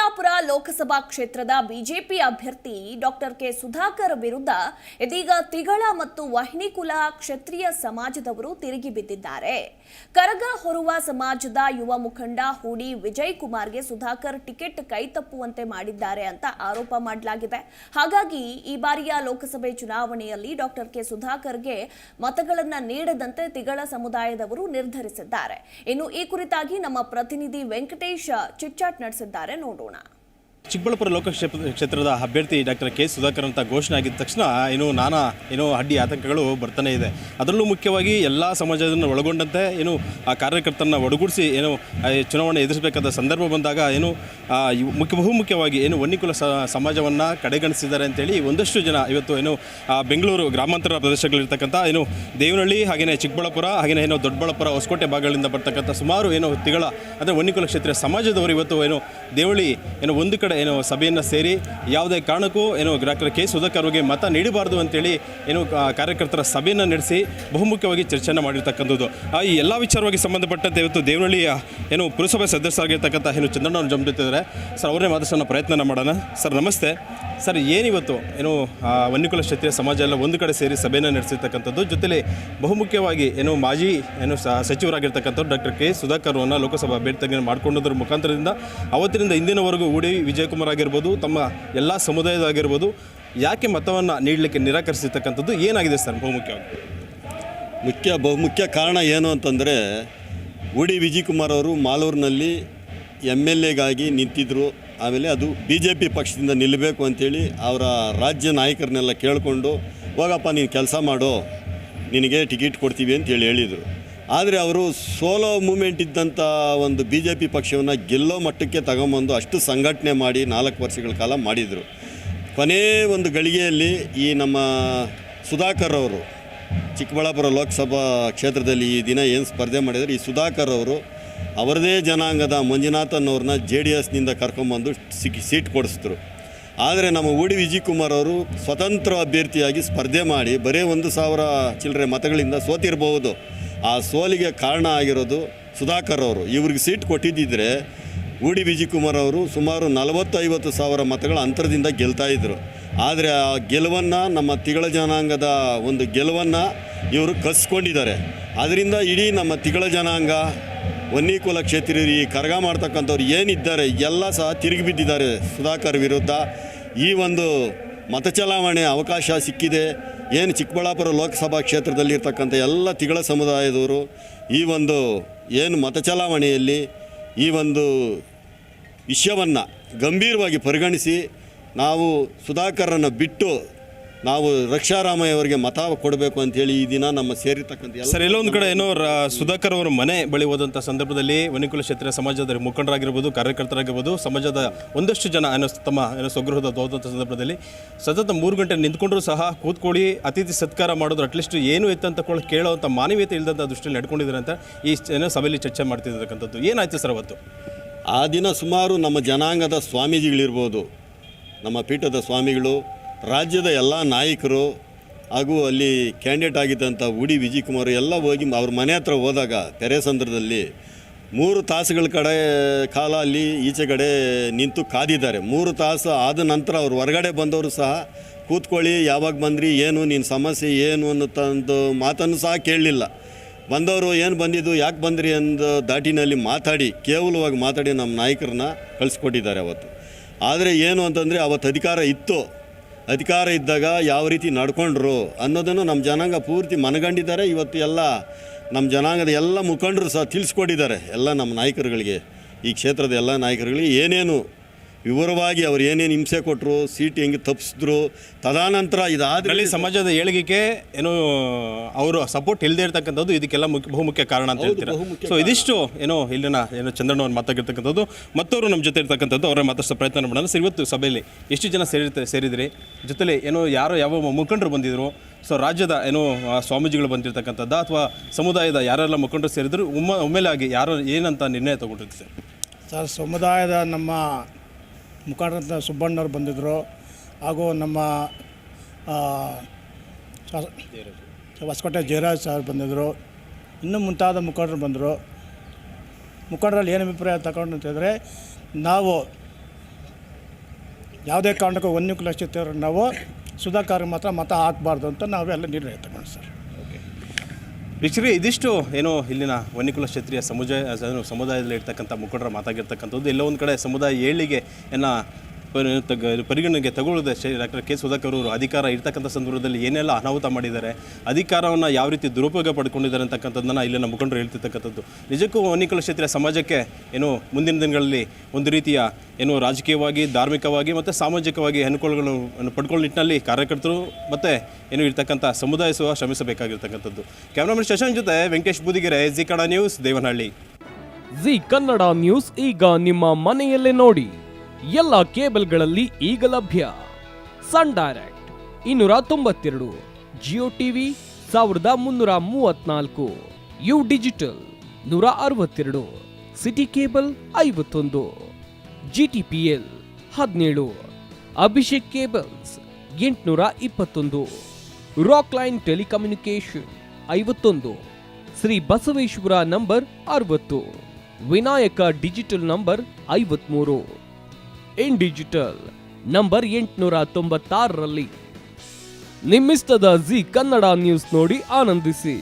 ಚಿಕ್ಕಬಳ್ಳಾಪುರ ಲೋಕಸಭಾ ಕ್ಷೇತ್ರದ ಬಿಜೆಪಿ ಅಭ್ಯರ್ಥಿ doctor K Sudhakar ವಿರುದ್ಧ ಇದೀಗ ತಿಗಳ ಮತ್ತು ವಹ್ನಿಕುಲ ಕ್ಷತ್ರಿಯ ಸಮಾಜದವರು ತಿರುಗಿ ಬಿದ್ದಿದ್ದಾರೆ. ಕರಗ ಹೊರುವ ಸಮಾಜದ ಯುವ ಮುಖಂಡ ಹೂಡಿ ವಿಜಯ್ ಕುಮಾರ್ಗೆ ಸುಧಾಕರ್ ಟಿಕೆಟ್ ಕೈತಪ್ಪುವಂತೆ ಮಾಡಿದ್ದಾರೆ ಅಂತ ಆರೋಪ ಮಾಡಲಾಗಿದೆ. ಹಾಗಾಗಿ ಈ ಬಾರಿಯ ಲೋಕಸಭೆ ಚುನಾವಣೆಯಲ್ಲಿ ಡಾಕ್ಟರ್ ಕೆ ಸುಧಾಕರ್ಗೆ ಮತಗಳನ್ನು ನೀಡದಂತೆ ತಿಗಳ ಸಮುದಾಯದವರು ನಿರ್ಧರಿಸಿದ್ದಾರೆ. ಇನ್ನು ಈ ಕುರಿತಾಗಿ ನಮ್ಮ ಪ್ರತಿನಿಧಿ ವೆಂಕಟೇಶ್ ಚಿಟ್ಚಾಟ್ ನಡೆಸಿದ್ದಾರೆ, ನೋಡೋಣ. ಚಿಕ್ಕಬಳ್ಳಾಪುರ ಕ್ಷೇತ್ರದ ಅಭ್ಯರ್ಥಿ ಡಾಕ್ಟರ್ ಕೆ ಸುಧಾಕರ್ ಅಂತ ಘೋಷಣೆ ಆಗಿದ ತಕ್ಷಣ ನಾನಾ ಅಡ್ಡಿ ಆತಂಕಗಳು ಬರ್ತಾನೆ ಇದೆ. ಅದರಲ್ಲೂ ಮುಖ್ಯವಾಗಿ ಎಲ್ಲ ಸಮಾಜವನ್ನು ಒಳಗೊಂಡಂತೆ ಆ ಕಾರ್ಯಕರ್ತರನ್ನ ಒಡಗೂಡಿಸಿ ಚುನಾವಣೆ ಎದುರಿಸಬೇಕಾದ ಸಂದರ್ಭ ಬಂದಾಗ ಬಹುಮುಖ್ಯವಾಗಿ ವನ್ನಿಕುಲ ಸಮಾಜವನ್ನು ಕಡೆಗಣಿಸಿದ್ದಾರೆ ಅಂತೇಳಿ ಒಂದಷ್ಟು ಜನ ಇವತ್ತು ಬೆಂಗಳೂರು ಗ್ರಾಮಾಂತರ ಪ್ರದೇಶಗಳಿರ್ತಕ್ಕಂಥ ದೇವನಹಳ್ಳಿ ಹಾಗೆಯೇ ಚಿಕ್ಕಬಳ್ಳಾಪುರ ಹಾಗೆಯೇ ದೊಡ್ಡಬಳ್ಳಾಪುರ ಹೊಸಕೋಟೆ ಭಾಗಗಳಿಂದ ಬರ್ತಕ್ಕಂಥ ಸುಮಾರು ತಿಗಳ ಅಂದರೆ ವನ್ನಿಕುಲ ಕ್ಷೇತ್ರೀಯ ಸಮಾಜದವರು ಇವತ್ತು ದೇವಳಿ ಒಂದು ಕಡೆ ಸಭೆಯನ್ನು ಸೇರಿ ಯಾವುದೇ ಕಾರಣಕ್ಕೂ ಡಾಕ್ಟರ್ ಕೆ ಸುಧಾಕರ್ ಅವರಿಗೆ ಮತ ನೀಡಬಾರದು ಅಂತೇಳಿ ಕಾರ್ಯಕರ್ತರ ಸಭೆಯನ್ನು ನಡೆಸಿ ಬಹುಮುಖ್ಯವಾಗಿ ಚರ್ಚೆಯನ್ನು ಮಾಡಿರ್ತಕ್ಕಂಥದ್ದು. ಈ ಎಲ್ಲ ವಿಚಾರವಾಗಿ ಸಂಬಂಧಪಟ್ಟಂತೆ ಇವತ್ತು ದೇವನಹಳ್ಳಿಯ ಪುರಸಭೆ ಸದಸ್ಯರಾಗಿರ್ತಕ್ಕಂಥ ಚಂದ್ರಣ್ಣ ಅವರು ಜಂಬಿಟ್ಟಿದ್ದಾರೆ. ಸರ್, ಅವರೇ ಮಾತಾಡೋಣ ಪ್ರಯತ್ನ ಮಾಡೋಣ. ಸರ್, ನಮಸ್ತೆ. ಸರ್, ಏನಿವತ್ತು ವನ್ನಿಕುಲ ಕ್ಷತ್ರಿಯ ಸಮಾಜ ಎಲ್ಲ ಒಂದು ಕಡೆ ಸೇರಿ ಸಭೆಯನ್ನು ನಡೆಸಿರ್ತಕ್ಕಂಥದ್ದು, ಜೊತೆಲಿ ಬಹುಮುಖ್ಯವಾಗಿ ಮಾಜಿ ಸಚಿವರಾಗಿರ್ತಕ್ಕಂಥವ್ರು ಡಾಕ್ಟರ್ ಕೆ ಸುಧಾಕರ್ ಅವರನ್ನು ಲೋಕಸಭಾ ಅಭ್ಯರ್ಥಿಯನ್ನು ಮಾಡಿಕೊಂಡೋದ್ರ ಮುಖಾಂತರದಿಂದ ಅವತ್ತಿನಿಂದ ಇಂದಿನವರೆಗೂ ಹೂಡಿ ವಿಜಯ್ ಕುಮಾರ್ ಆಗಿರ್ಬೋದು, ತಮ್ಮ ಎಲ್ಲ ಸಮುದಾಯದಾಗಿರ್ಬೋದು, ಯಾಕೆ ಮತವನ್ನು ನೀಡಲಿಕ್ಕೆ ನಿರಾಕರಿಸಿರ್ತಕ್ಕಂಥದ್ದು ಏನಾಗಿದೆ ಸರ್? ಬಹುಮುಖ್ಯ ಕಾರಣ ಏನು ಅಂತಂದರೆ, ಹೂಡಿ ವಿಜಯ್ ಕುಮಾರ್ ಅವರು ಮಾಲೂರಿನಲ್ಲಿ MLAಗಾಗಿ ನಿಂತಿದ್ದರು. ಆಮೇಲೆ ಅದು BJP ಪಕ್ಷದಿಂದ ನಿಲ್ಲಬೇಕು ಅಂಥೇಳಿ ಅವರ ರಾಜ್ಯ ನಾಯಕರನ್ನೆಲ್ಲ ಕೇಳಿಕೊಂಡು, ಹೋಗಪ್ಪ ನೀನು ಕೆಲಸ ಮಾಡು, ನಿನಗೆ ಟಿಕೆಟ್ ಕೊಡ್ತೀವಿ ಅಂತೇಳಿ ಹೇಳಿದರು. ಆದರೆ ಅವರು ಸೋಲೋ ಮೂಮೆಂಟ್ ಇದ್ದಂಥ ಒಂದು BJP ಪಕ್ಷವನ್ನು ಗೆಲ್ಲೋ ಮಟ್ಟಕ್ಕೆ ತಗೊಂಬಂದು ಅಷ್ಟು ಸಂಘಟನೆ ಮಾಡಿ 4 ವರ್ಷಗಳ ಕಾಲ ಮಾಡಿದರು. ಕೊನೇ ಒಂದು ಗಳಿಗೆಯಲ್ಲಿ ಈ ನಮ್ಮ ಸುಧಾಕರ್ ಅವರು ಚಿಕ್ಕಬಳ್ಳಾಪುರ ಲೋಕಸಭಾ ಕ್ಷೇತ್ರದಲ್ಲಿ ಈ ದಿನ ಏನು ಸ್ಪರ್ಧೆ ಮಾಡಿದರೆ, ಈ ಸುಧಾಕರ್ ಅವರು ಅವರದೇ ಜನಾಂಗದ ಮಂಜುನಾಥನ್ ಅವ್ರನ್ನ JDSನಿಂದ ಕರ್ಕೊಂಬಂದು ಸೀಟ್ ಕೊಡಿಸಿದ್ರು. ಆದರೆ ನಮ್ಮ ಹೂಡಿ ವಿಜಯ್ ಕುಮಾರ್ ಅವರು ಸ್ವತಂತ್ರ ಅಭ್ಯರ್ಥಿಯಾಗಿ ಸ್ಪರ್ಧೆ ಮಾಡಿ ಬರೀ 1,000 ಚಿಲ್ಲರೆ ಮತಗಳಿಂದ ಸೋತಿರಬಹುದು. ಆ ಸೋಲಿಗೆ ಕಾರಣ ಆಗಿರೋದು ಸುಧಾಕರ್ ಅವರು. ಇವ್ರಿಗೆ ಸೀಟ್ ಕೊಟ್ಟಿದ್ದಿದ್ರೆ ಹೂಡಿ ವಿಜಯ್ ಕುಮಾರ್ ಅವರು ಸುಮಾರು 40-50 ಸಾವಿರ ಮತಗಳ ಅಂತರದಿಂದ ಗೆಲ್ತಾಯಿದ್ರು. ಆದರೆ ಆ ಗೆಲುವನ್ನು, ನಮ್ಮ ತಿಗಳ ಜನಾಂಗದ ಒಂದು ಗೆಲುವನ್ನು ಇವರು ಕಸ್ಕೊಂಡಿದ್ದಾರೆ. ಅದರಿಂದ ಇಡೀ ನಮ್ಮ ತಿಗಳ ಜನಾಂಗ, ವನ್ನಿಕುಲ ಕ್ಷೇತ್ರೀಯರು, ಈ ಕರಗ ಮಾಡ್ತಕ್ಕಂಥವ್ರು ಏನಿದ್ದಾರೆ ಎಲ್ಲ ಸಹ ತಿರುಗಿ ಬಿದ್ದಿದ್ದಾರೆ ಸುಧಾಕರ್ ವಿರುದ್ಧ. ಈ ಒಂದು ಮತ ಚಲಾವಣೆ ಅವಕಾಶ ಸಿಕ್ಕಿದೆ. ಏನು ಚಿಕ್ಕಬಳ್ಳಾಪುರ ಲೋಕಸಭಾ ಕ್ಷೇತ್ರದಲ್ಲಿರ್ತಕ್ಕಂಥ ಎಲ್ಲ ತಿಗಳ ಸಮುದಾಯದವರು ಈ ಒಂದು ಏನು ಮತ ಚಲಾವಣೆಯಲ್ಲಿ ಈ ಒಂದು ವಿಷಯವನ್ನು ಗಂಭೀರವಾಗಿ ಪರಿಗಣಿಸಿ ನಾವು ಸುಧಾಕರನ್ನು ಬಿಟ್ಟು ನಾವು ರಕ್ಷಾರಾಮಯ್ಯ ಅವರಿಗೆ ಮತ ಕೊಡಬೇಕು ಅಂತೇಳಿ ಈ ದಿನ ನಮ್ಮ ಸೇರಿರ್ತಕ್ಕಂಥ ಸರ್, ಎಲ್ಲೊಂದು ಕಡೆ ಸುಧಾಕರ್ ಅವರ ಮನೆ ಬಳಿ ಹೋದಂಥ ಸಂದರ್ಭದಲ್ಲಿ ವನ್ನಿಕುಲ ಕ್ಷೇತ್ರೀಯ ಸಮಾಜದ ಮುಖಂಡರಾಗಿರ್ಬೋದು, ಕಾರ್ಯಕರ್ತರಾಗಿರ್ಬೋದು, ಸಮಾಜದ ಒಂದಷ್ಟು ಜನ ತಮ್ಮ ಸ್ವಗೃಹದ ಹೋದಂಥ ಸಂದರ್ಭದಲ್ಲಿ ಸತತ 3 ಗಂಟೆ ನಿಂತ್ಕೊಂಡ್ರೂ ಸಹ ಕೂತ್ಕೊಳ್ಳಿ ಅತಿಥಿ ಸತ್ಕಾರ ಮಾಡೋದು ಅಟ್ಲೀಸ್ಟ್ ಏನು ಇತ್ತಂತ ಕೇಳೋವಂಥ ಮಾನವೀಯತೆ ಇಲ್ಲದಂಥ ದೃಷ್ಟಿಯಲ್ಲಿ ನಡ್ಕೊಂಡಿದ್ದಾರೆ ಅಂತ ಈ ಸಭೆಯಲ್ಲಿ ಚರ್ಚೆ ಮಾಡ್ತಿರ್ತಕ್ಕಂಥದ್ದು ಏನಾಯ್ತು ಸರ್ ಅವತ್ತು? ಆ ದಿನ ಸುಮಾರು ನಮ್ಮ ಜನಾಂಗದ ಸ್ವಾಮೀಜಿಗಳಿರ್ಬೋದು, ನಮ್ಮ ಪೀಠದ ಸ್ವಾಮಿಗಳು, ರಾಜ್ಯದ ಎಲ್ಲ ನಾಯಕರು ಹಾಗೂ ಅಲ್ಲಿ ಕ್ಯಾಂಡಿಡೇಟ್ ಆಗಿದ್ದಂಥ ಹೂಡಿ ವಿಜಯ್ ಕುಮಾರ್ ಎಲ್ಲ ಹೋಗಿ ಅವ್ರ ಮನೆ ಹತ್ರ ಹೋದಾಗ ತೆರೆಸಂದ್ರದಲ್ಲಿ 3 ತಾಸುಗಳ ಕಾಲ ಅಲ್ಲಿ ಈಚೆ ಕಡೆ ನಿಂತು ಕಾದಿದ್ದಾರೆ. 3 ತಾಸು ಆದ ನಂತರ ಅವ್ರು ಹೊರಗಡೆ ಬಂದವರು ಸಹ ಕೂತ್ಕೊಳ್ಳಿ, ಯಾವಾಗ ಬಂದ್ರಿ, ಏನು ನಿನ್ನ ಸಮಸ್ಯೆ ಏನು ಅನ್ನೋಂಥ ಮಾತನ್ನು ಸಹ ಕೇಳಲಿಲ್ಲ. ಬಂದವರು ಏನು ಬಂದಿದ್ದು, ಯಾಕೆ ಬಂದ್ರಿ ಅಂದ ದಾಟಿನಲ್ಲಿ ಮಾತಾಡಿ, ಕೇವಲವಾಗಿ ಮಾತಾಡಿ ನಮ್ಮ ನಾಯಕರನ್ನ ಕಳಿಸ್ಕೊಟ್ಟಿದ್ದಾರೆ ಅವತ್ತು. ಆದರೆ ಏನು ಅಂತಂದರೆ ಅವತ್ತು ಅಧಿಕಾರ ಇದ್ದಾಗ ಯಾವ ರೀತಿ ನಡ್ಕೊಂಡ್ರು ಅನ್ನೋದನ್ನು ನಮ್ಮ ಜನಾಂಗ ಪೂರ್ತಿ ಮನಗಂಡಿದ್ದಾರೆ. ಇವತ್ತು ಎಲ್ಲ ನಮ್ಮ ಜನಾಂಗದ ಎಲ್ಲ ಮುಖಂಡರು ಸಹ ತಿಳಿಸ್ಕೊಟ್ಟಿದ್ದಾರೆ ಎಲ್ಲ ನಮ್ಮ ನಾಯಕರುಗಳಿಗೆ, ಈ ಕ್ಷೇತ್ರದ ಎಲ್ಲ ನಾಯಕರುಗಳಿಗೆ ಏನೇನು ವಿವರವಾಗಿ ಅವ್ರು ಏನೇನು ಹಿಂಸೆ ಕೊಟ್ಟರು, ಸೀಟ್ ಹೆಂಗೆ ತಪ್ಪಿಸಿದ್ರು, ತದನಂತರ ಇದಾದಲ್ಲಿ ಸಮಾಜದ ಏಳಿಗೆಗೆ ಅವರು ಸಪೋರ್ಟ್ ಇಲ್ಲದೆ ಇರ್ತಕ್ಕಂಥದ್ದು ಇದಕ್ಕೆಲ್ಲ ಬಹುಮುಖ್ಯ ಕಾರಣ ಅಂತ ಹೇಳ್ತೀರಾ? ಸೊ ಇದಿಷ್ಟು ಇಲ್ಲಿನ ಚಂದ್ರಣ್ಣ ಅವ್ರು ಮಾತಾಗಿರ್ತಕ್ಕಂಥದ್ದು. ಮತ್ತವರು ನಮ್ಮ ಜೊತೆ ಇರ್ತಕ್ಕಂಥದ್ದು ಅವರ ಮಾತಾಡಿಸೋ ಪ್ರಯತ್ನ ಮಾಡೋಣ. ಸರ್, ಇವತ್ತು ಸಭೆಯಲ್ಲಿ ಎಷ್ಟು ಜನ ಸೇರಿದ್ರಿ? ಜೊತೆಲಿ ಯಾವ ಮುಖಂಡರು ಬಂದಿದ್ರು? ಸೊ ರಾಜ್ಯದ ಸ್ವಾಮೀಜಿಗಳು ಬಂದಿರತಕ್ಕಂಥದ್ದು ಅಥವಾ ಸಮುದಾಯದ ಯಾರೆಲ್ಲ ಮುಖಂಡರು ಸೇರಿದ್ರು ಒಮ್ಮೆಲಾಗಿ ಯಾರು ಏನಂತ ನಿರ್ಣಯ ತಗೊಂಡಿರ್ತಾರೆ? ಸರ್, ಸಮುದಾಯದ ನಮ್ಮ ಮುಖಂಡರಂತ ಸುಬ್ಬಣ್ಣವ್ರು ಬಂದಿದ್ದರು, ಹಾಗೂ ನಮ್ಮ ಹೊಸಕೋಟೆ ಜಯರಾಜ್ ಸರ್ ಬಂದಿದ್ದರು, ಇನ್ನೂ ಮುಂತಾದ ಮುಖಂಡರು ಬಂದರು. ಮುಖಂಡರಲ್ಲಿ ಏನು ಅಭಿಪ್ರಾಯ ತಗೊಂಡು ಅಂತಂದರೆ, ನಾವು ಯಾವುದೇ ಕಾರಣಕ್ಕೂ ವನ್ಯಕುಲ ಕ್ಷೇತ್ರ ನಾವು ಸುಧಾಕರ್ ಮಾತ್ರ ಮತ ಹಾಕಬಾರ್ದು ಅಂತ ನಾವೆಲ್ಲ ನಿರ್ಣಯ ತಗೊಂಡು ಸರ್. ವೀಕ್ಷಕರೇ, ಇದಿಷ್ಟು ಏನು ಇಲ್ಲಿನ ವನ್ಯಕುಲ ಕ್ಷೇತ್ರೀಯ ಸಮುದಾಯದಲ್ಲಿ ಇರ್ತಕ್ಕಂಥ ಮುಖಂಡರ ಮಾತಾಗಿರ್ತಕ್ಕಂಥದ್ದು. ಎಲ್ಲೋ ಒಂದು ಕಡೆ ಸಮುದಾಯ ಏಳಿಗೆ ಪರಿಗಣನೆಗೆ ತಗೊಳ್ಳದೆ ಡಾಕ್ಟರ್ ಕೆ ಸುಧಾಕರ್ ಅವರು ಅಧಿಕಾರ ಇರ್ತಕ್ಕಂಥ ಸಂದರ್ಭದಲ್ಲಿ ಏನೆಲ್ಲ ಅನಾಹುತ ಮಾಡಿದ್ದಾರೆ, ಅಧಿಕಾರವನ್ನು ಯಾವ ರೀತಿ ದುರುಪಯೋಗ ಪಡ್ಕೊಂಡಿದ್ದಾರೆ ಅಂತಕ್ಕಂಥದ್ದನ್ನು ಇಲ್ಲಿನ ಮುಖಂಡರು ಹೇಳ್ತಿರ್ತಕ್ಕಂಥದ್ದು. ನಿಜಕ್ಕೂ ವನ್ಯಕುಲ ಕ್ಷೇತ್ರೀಯ ಸಮಾಜಕ್ಕೆ ಏನು ಮುಂದಿನ ದಿನಗಳಲ್ಲಿ ಒಂದು ರೀತಿಯ ಏನು ರಾಜಕೀಯವಾಗಿ, ಧಾರ್ಮಿಕವಾಗಿ ಮತ್ತು ಸಾಮಾಜಿಕವಾಗಿ ಅನುಕೂಲಗಳನ್ನು ಪಡ್ಕೊಳ್ಳೋ ನಿಟ್ಟಿನಲ್ಲಿ ಕಾರ್ಯಕರ್ತರು ಮತ್ತು ಏನು ಇರ್ತಕ್ಕಂಥ ಸಮುದಾಯ ಸಹ ಶ್ರಮಿಸಬೇಕಾಗಿರ್ತಕ್ಕಂಥದ್ದು. ಕ್ಯಾಮ್ರಾಮನ್ ಶಶಾಂಕ್ ಜೊತೆ Venkatesh Budigere, Zee Kannada news, Devanahalli. Zee Kannada news ಈಗ ನಿಮ್ಮ ಮನೆಯಲ್ಲೇ ನೋಡಿ. ಎಲ್ಲ ಕೇಬಲ್ಗಳಲ್ಲಿ ಈಗ ಲಭ್ಯ. Sun Direct 292, Jio TV 1334, U digital 162, city cable 51, GTPL 17, Abhishek cables 821, rock line telecommunication 51, Shri Basaveshwara number 60, Vinayaka digital number 53, in digital number 896ರಲ್ಲಿ. ನಿಮ್ಮಿಸ್ತದ ಜಿ ಕನ್ನಡ ನ್ಯೂಸ್ ನೋಡಿ ಆನಂದಿಸಿ.